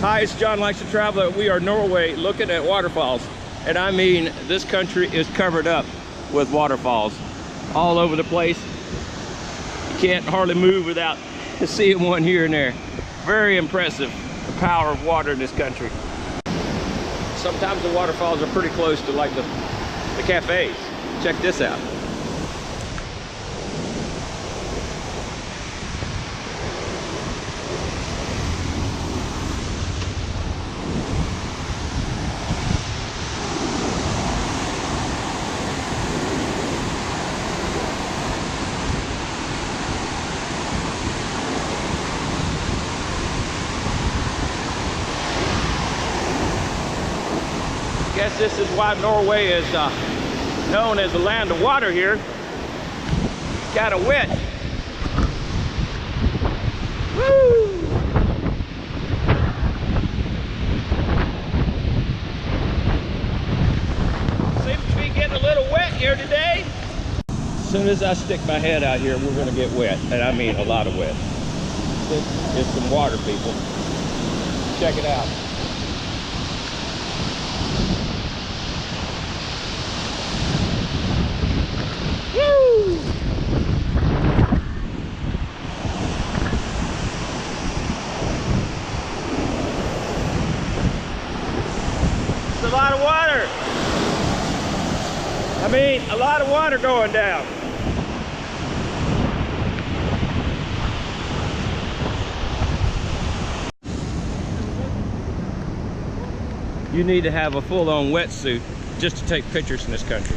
Hi, it's JohnLikes2Travel. We are Norway looking at waterfalls. And I mean, this country is covered up with waterfalls all over the place. You can't hardly move without seeing one here and there. Very impressive, the power of water in this country. Sometimes the waterfalls are pretty close to like the cafes. Check this out. I guess this is why Norway is known as the land of water here. Kind of wet. Woo! Seems to be getting a little wet here today. As soon as I stick my head out here, we're gonna get wet, and I mean a lot of wet. This is some water, people. Check it out. It's a lot of water. I mean, a lot of water going down. You need to have a full-on wetsuit just to take pictures in this country.